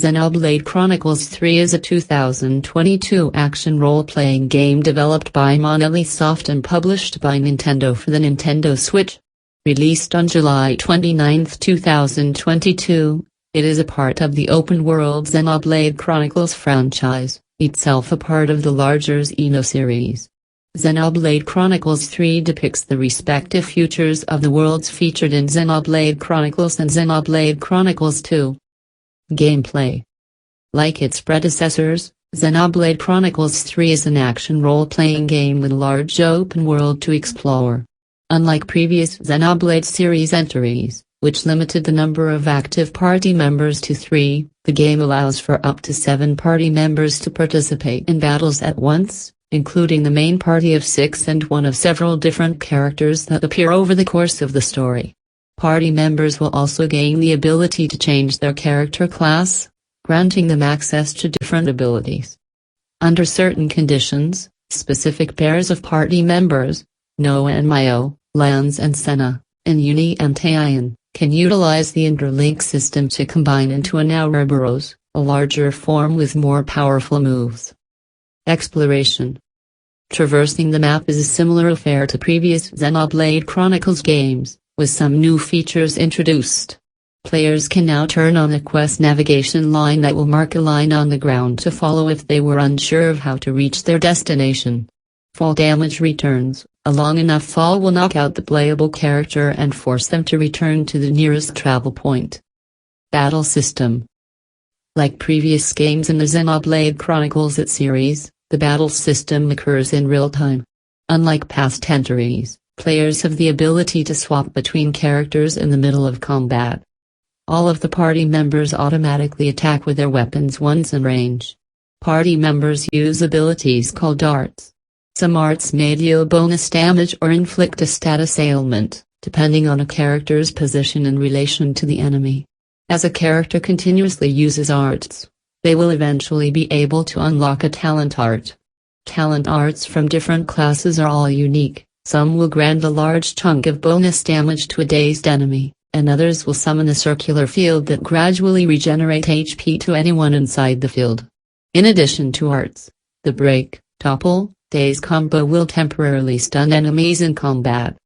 Xenoblade Chronicles 3 is a 2022 action role-playing game developed by Monolith Soft and published by Nintendo for the Nintendo Switch. Released on July 29, 2022, it is a part of the open-world Xenoblade Chronicles franchise, itself a part of the larger Xeno series. Xenoblade Chronicles 3 depicts the respective futures of the worlds featured in Xenoblade Chronicles and Xenoblade Chronicles 2. Gameplay. Like its predecessors, Xenoblade Chronicles 3 is an action role-playing game with a large open world to explore. Unlike previous Xenoblade series entries, which limited the number of active party members to 3, the game allows for up to 7 party members to participate in battles at once, including the main party of 6 and one of several different characters that appear over the course of the story. Party members will also gain the ability to change their character class, granting them access to different abilities. Under certain conditions, specific pairs of party members, No and Mio, Lanz and Sena, and Eunie and Taion, can utilize the Interlink system to combine into an Ouroboros, a larger form with more powerful moves. Exploration. Traversing the map is a similar affair to previous Xenoblade Chronicles games, with some new features introduced. Players can now turn on a quest navigation line that will mark a line on the ground to follow if they were unsure of how to reach their destination. Fall damage returns. A long enough fall will knock out the playable character and force them to return to the nearest travel point. Battle system. Like previous games in the Xenoblade Chronicles series, the battle system occurs in real time. Unlike past entries, players have the ability to swap between characters in the middle of combat. All of the party members automatically attack with their weapons once in range. Party members use abilities called arts. Some arts may deal bonus damage or inflict a status ailment, depending on a character's position in relation to the enemy. As a character continuously uses arts, they will eventually be able to unlock a talent art. Talent arts from different classes are all unique. Some will grant a large chunk of bonus damage to a dazed enemy, and others will summon a circular field that gradually regenerate HP to anyone inside the field. In addition to arts, the break, topple, daze combo will temporarily stun enemies in combat.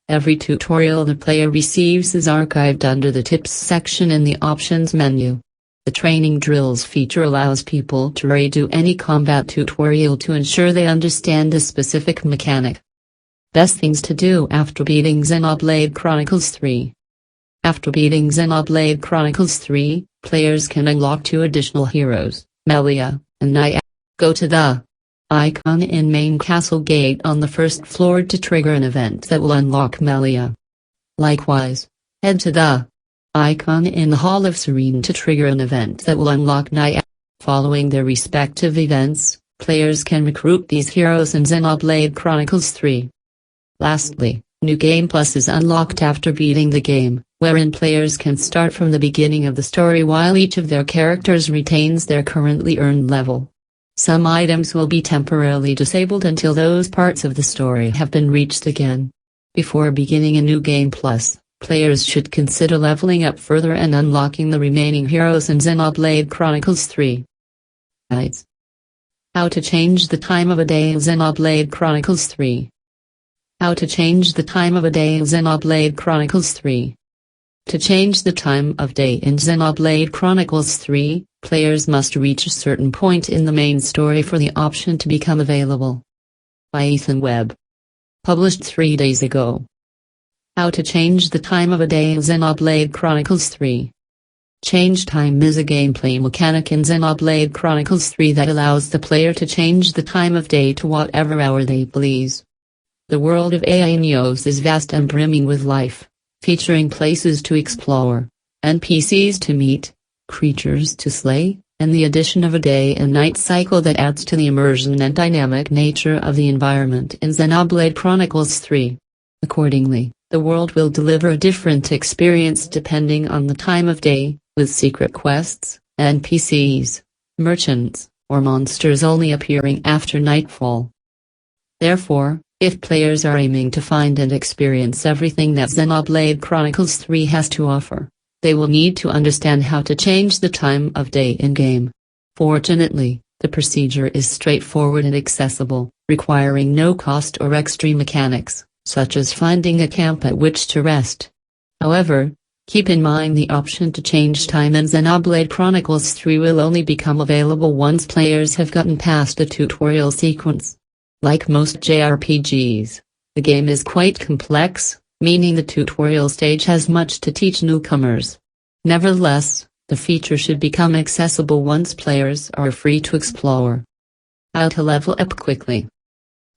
Every tutorial the player receives is archived under the tips section in the options menu. The training drills feature allows people to redo any combat tutorial to ensure they understand a specific mechanic. Best things to do after beating Xenoblade Chronicles 3. After beating Xenoblade Chronicles 3, players can unlock 2 additional heroes, Melia and Nia. Go to the icon in main castle gate on the first floor to trigger an event that will unlock Melia. Likewise, head to the icon in the Hall of Serene to trigger an event that will unlock Nia. Following their respective events, players can recruit these heroes in Xenoblade Chronicles 3. Lastly, New Game Plus is unlocked after beating the game, wherein players can start from the beginning of the story while each of their characters retains their currently earned level. Some items will be temporarily disabled until those parts of the story have been reached again. Before beginning a New Game Plus, players should consider leveling up further and unlocking the remaining heroes in Xenoblade Chronicles 3. Guides. How to change the time of a day in Xenoblade Chronicles 3. How to change the time of a day in Xenoblade Chronicles 3. To change the time of day in Xenoblade Chronicles 3, players must reach a certain point in the main story for the option to become available. By Ethan Webb. Published 3 days ago. How to change the time of a day in Xenoblade Chronicles 3. Change time is a gameplay mechanic in Xenoblade Chronicles 3 that allows the player to change the time of day to whatever hour they please. The world of Xenos is vast and brimming with life, featuring places to explore, NPCs to meet, creatures to slay, and the addition of a day and night cycle that adds to the immersion and dynamic nature of the environment in Xenoblade Chronicles 3. Accordingly, the world will deliver a different experience depending on the time of day, with secret quests, NPCs, merchants, or monsters only appearing after nightfall. Therefore, if players are aiming to find and experience everything that Xenoblade Chronicles 3 has to offer, they will need to understand how to change the time of day in-game. Fortunately, the procedure is straightforward and accessible, requiring no cost or extra mechanics, such as finding a camp at which to rest. However, keep in mind the option to change time in Xenoblade Chronicles 3 will only become available once players have gotten past the tutorial sequence. Like most JRPGs, the game is quite complex, meaning the tutorial stage has much to teach newcomers. Nevertheless, the feature should become accessible once players are free to explore. How to level up quickly.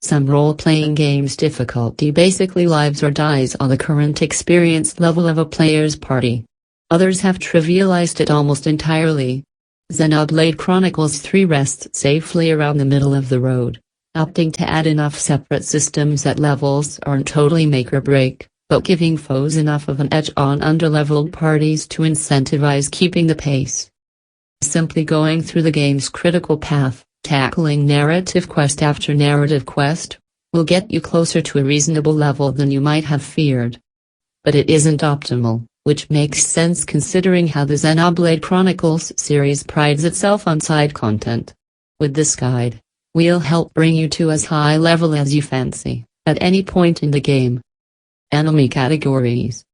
Some role-playing games' difficulty basically lives or dies on the current experience level of a player's party. Others have trivialized it almost entirely. Xenoblade Chronicles 3 rests safely around the middle of the road, opting to add enough separate systems that levels aren't totally make or break, but giving foes enough of an edge on underleveled parties to incentivize keeping the pace. Simply going through the game's critical path, tackling narrative quest after narrative quest, will get you closer to a reasonable level than you might have feared. But it isn't optimal, which makes sense considering how the Xenoblade Chronicles series prides itself on side content. With this guide, we'll help bring you to as high level as you fancy, at any point in the game. Enemy categories.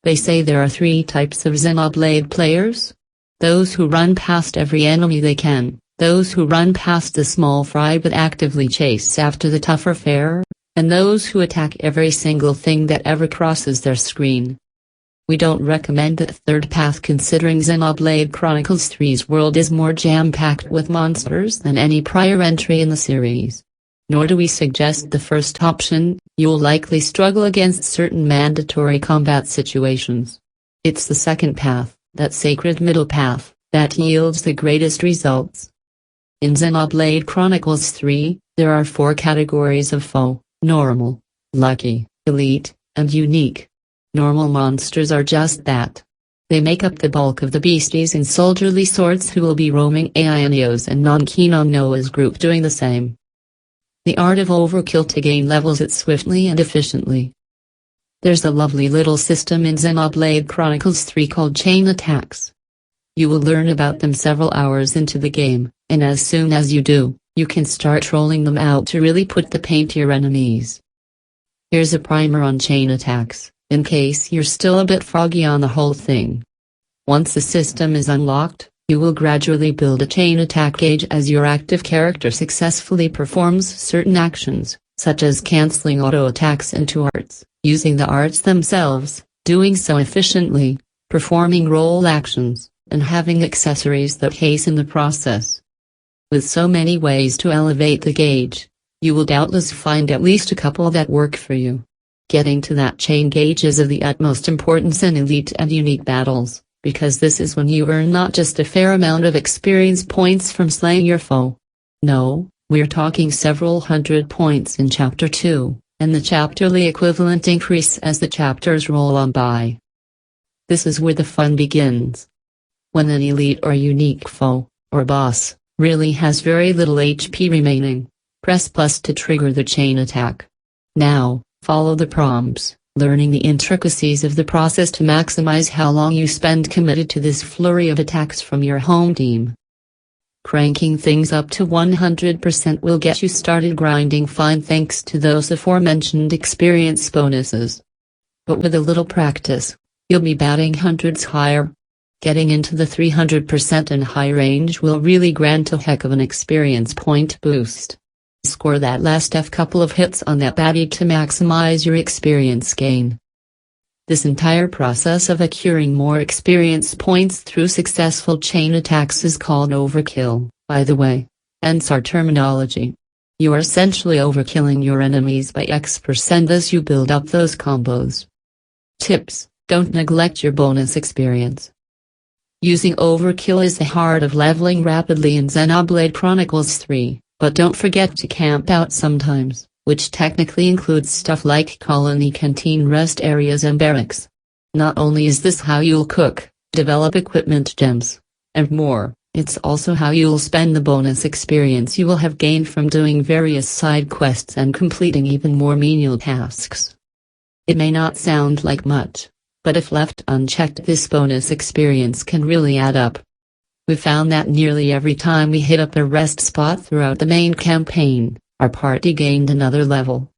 They say there are 3 types of Xenoblade players. Those who run past every enemy they can, those who run past the small fry but actively chase after the tougher fare, and those who attack every single thing that ever crosses their screen. We don't recommend that third path considering Xenoblade Chronicles 3's world is more jam-packed with monsters than any prior entry in the series. Nor do we suggest the first option, you'll likely struggle against certain mandatory combat situations. It's the second path, that sacred middle path, that yields the greatest results. In Xenoblade Chronicles 3, there are 4 categories of foe: normal, lucky, elite, and unique. Normal monsters are just that. They make up the bulk of the beasties and soldierly sorts who will be roaming Aionios and non-keen on Noah's group doing the same. The art of overkill to gain levels it swiftly and efficiently. There's a lovely little system in Xenoblade Chronicles 3 called chain attacks. You will learn about them several hours into the game, and as soon as you do, you can start rolling them out to really put the pain to your enemies. Here's a primer on chain attacks, in case you're still a bit foggy on the whole thing. Once the system is unlocked, you will gradually build a chain attack gauge as your active character successfully performs certain actions, such as canceling auto attacks into arts, using the arts themselves, doing so efficiently, performing role actions, and having accessories that hasten the process. With so many ways to elevate the gauge, you will doubtless find at least a couple that work for you. Getting to that chain gauge is of the utmost importance in elite and unique battles, because this is when you earn not just a fair amount of experience points from slaying your foe. No, we're talking several hundred points in Chapter 2, and the chapterly equivalent increase as the chapters roll on by. This is where the fun begins. When an elite or unique foe, or boss, really has very little HP remaining, press plus to trigger the chain attack. Now, follow the prompts, learning the intricacies of the process to maximize how long you spend committed to this flurry of attacks from your home team. Cranking things up to 100% will get you started grinding fine thanks to those aforementioned experience bonuses. But with a little practice, you'll be batting hundreds higher. Getting into the 300% and high range will really grant a heck of an experience point boost. Score that last couple of hits on that baddie to maximize your experience gain. This entire process of accruing more experience points through successful chain attacks is called overkill, by the way. Hence our terminology. You are essentially overkilling your enemies by X% as you build up those combos. Tips: don't neglect your bonus experience. Using overkill is the heart of leveling rapidly in Xenoblade Chronicles 3, but don't forget to camp out sometimes, which technically includes stuff like colony canteen rest areas and barracks. Not only is this how you'll cook, develop equipment gems, and more, it's also how you'll spend the bonus experience you will have gained from doing various side quests and completing even more menial tasks. It may not sound like much, but if left unchecked this bonus experience can really add up. We found that nearly every time we hit up a rest spot throughout the main campaign, our party gained another level.